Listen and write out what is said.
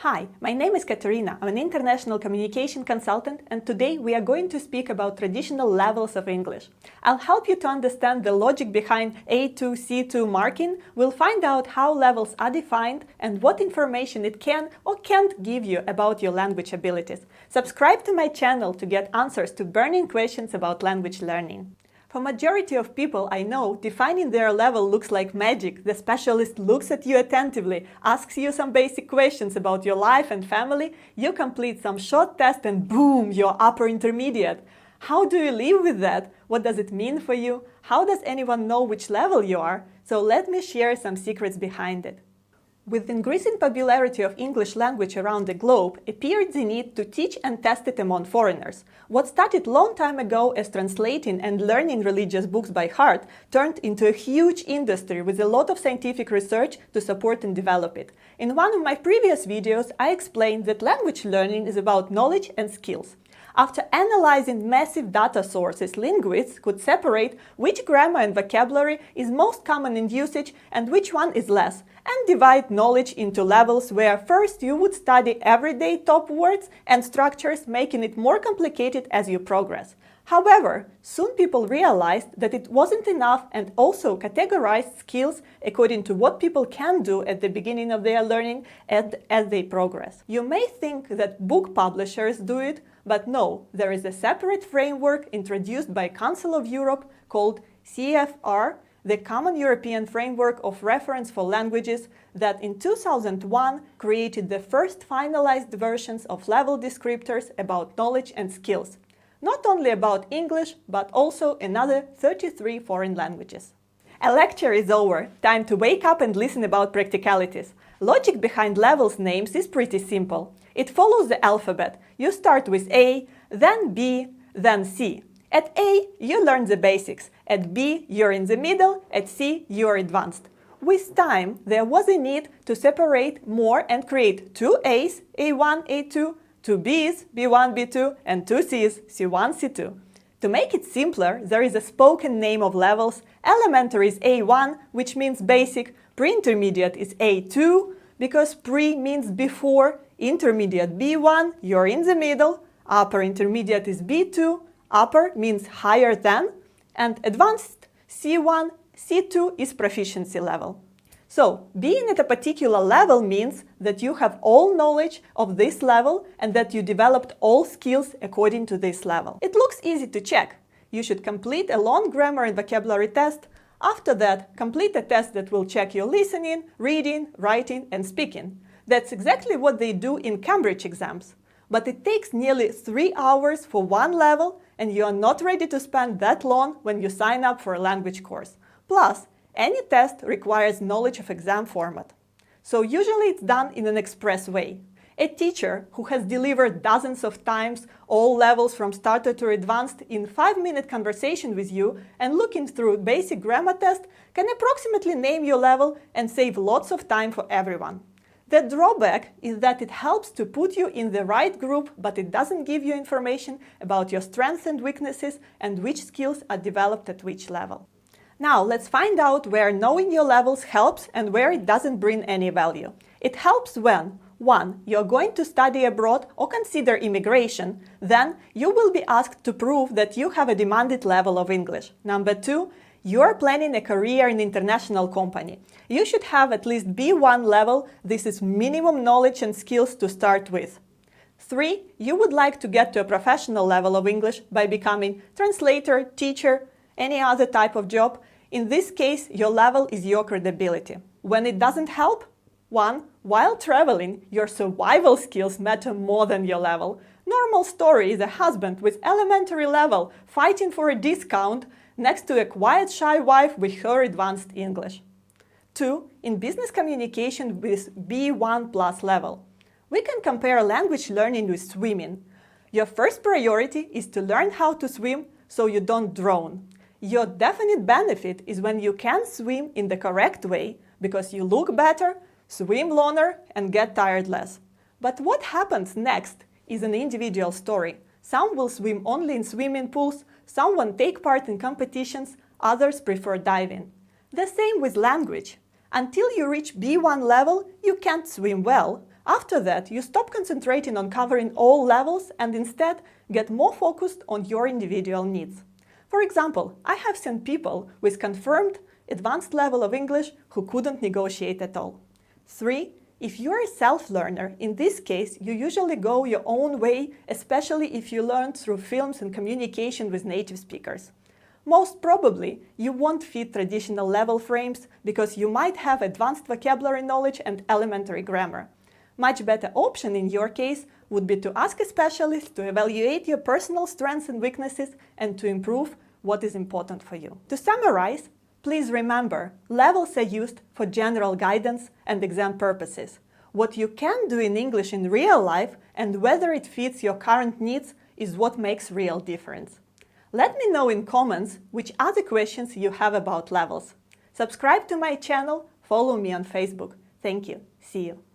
Hi, my name is Katerina. I'm an international communication consultant, and today we are going to speak about traditional levels of English. I'll help you to understand the logic behind A2, C2 marking. We'll find out how levels are defined and what information it can or can't give you about your language abilities. Subscribe to my channel to get answers to burning questions about language learning. For majority of people I know, defining their level looks like magic. The specialist looks at you attentively, asks you some basic questions about your life and family, you complete some short test and boom, you're upper intermediate. How do you live with that? What does it mean for you? How does anyone know which level you are? So let me share some secrets behind it. With increasing popularity of English language around the globe, appeared the need to teach and test it among foreigners. What started long time ago as translating and learning religious books by heart turned into a huge industry with a lot of scientific research to support and develop it. In one of my previous videos, I explained that language learning is about knowledge and skills. After analyzing massive data sources, linguists could separate which grammar and vocabulary is most common in usage and which one is less, and divide knowledge into levels where first you would study everyday top words and structures, making it more complicated as you progress. However, soon people realized that it wasn't enough and also categorized skills according to what people can do at the beginning of their learning and as they progress. You may think that book publishers do it, but no, there is a separate framework introduced by Council of Europe called CFR, the Common European Framework of Reference for Languages, that in 2001 created the first finalized versions of level descriptors about knowledge and skills. Not only about English, but also another 33 foreign languages. A lecture is over. Time to wake up and listen about practicalities. Logic behind levels names is pretty simple. It follows the alphabet. You start with A, then B, then C. At A, you learn the basics. At B, you're in the middle. At C, you're advanced. With time, there was a need to separate more and create two A's, A1, A2, two B's, B1, B2, and two C's, C1, C2. To make it simpler, there is a spoken name of levels. Elementary is A1, which means basic. Pre-intermediate is A2, because pre means before. Intermediate B1, you're in the middle. Upper intermediate is B2, upper means higher than. And advanced C1, C2 is proficiency level. So, being at a particular level means that you have all knowledge of this level and that you developed all skills according to this level. It looks easy to check. You should complete a long grammar and vocabulary test. After that, complete a test that will check your listening, reading, writing, and speaking. That's exactly what they do in Cambridge exams. But it takes nearly 3 hours for one level, and you are not ready to spend that long when you sign up for a language course. Plus, any test requires knowledge of exam format. So usually it's done in an express way. A teacher who has delivered dozens of times all levels from starter to advanced in 5-minute conversation with you and looking through basic grammar test can approximately name your level and save lots of time for everyone. The drawback is that it helps to put you in the right group, but it doesn't give you information about your strengths and weaknesses and which skills are developed at which level. Now, let's find out where knowing your levels helps and where it doesn't bring any value. It helps when 1. You're going to study abroad or consider immigration. Then you will be asked to prove that you have a demanded level of English. Number 2. You're planning a career in an international company. You should have at least B1 level. This is minimum knowledge and skills to start with. 3. You would like to get to a professional level of English by becoming translator, teacher, any other type of job. In this case, your level is your credibility. When it doesn't help? 1. While traveling, your survival skills matter more than your level. Normal story is a husband with elementary level fighting for a discount next to a quiet, shy wife with her advanced English. 2. In business communication with B1 plus level. We can compare language learning with swimming. Your first priority is to learn how to swim so you don't drown. Your definite benefit is when you can swim in the correct way because you look better, swim longer, and get tired less. But what happens next is an individual story. Some will swim only in swimming pools, some will take part in competitions, others prefer diving. The same with language. Until you reach B1 level, you can't swim well. After that, you stop concentrating on covering all levels and instead get more focused on your individual needs. For example, I have seen people with confirmed advanced level of English who couldn't negotiate at all. 3. If you're a self-learner, in this case, you usually go your own way, especially if you learn through films and communication with native speakers. Most probably, you won't fit traditional level frames because you might have advanced vocabulary knowledge and elementary grammar. Much better option in your case would be to ask a specialist to evaluate your personal strengths and weaknesses and to improve what is important for you. To summarize, please remember, levels are used for general guidance and exam purposes. What you can do in English in real life and whether it fits your current needs is what makes real difference. Let me know in comments which other questions you have about levels. Subscribe to my channel, follow me on Facebook. Thank you. See you.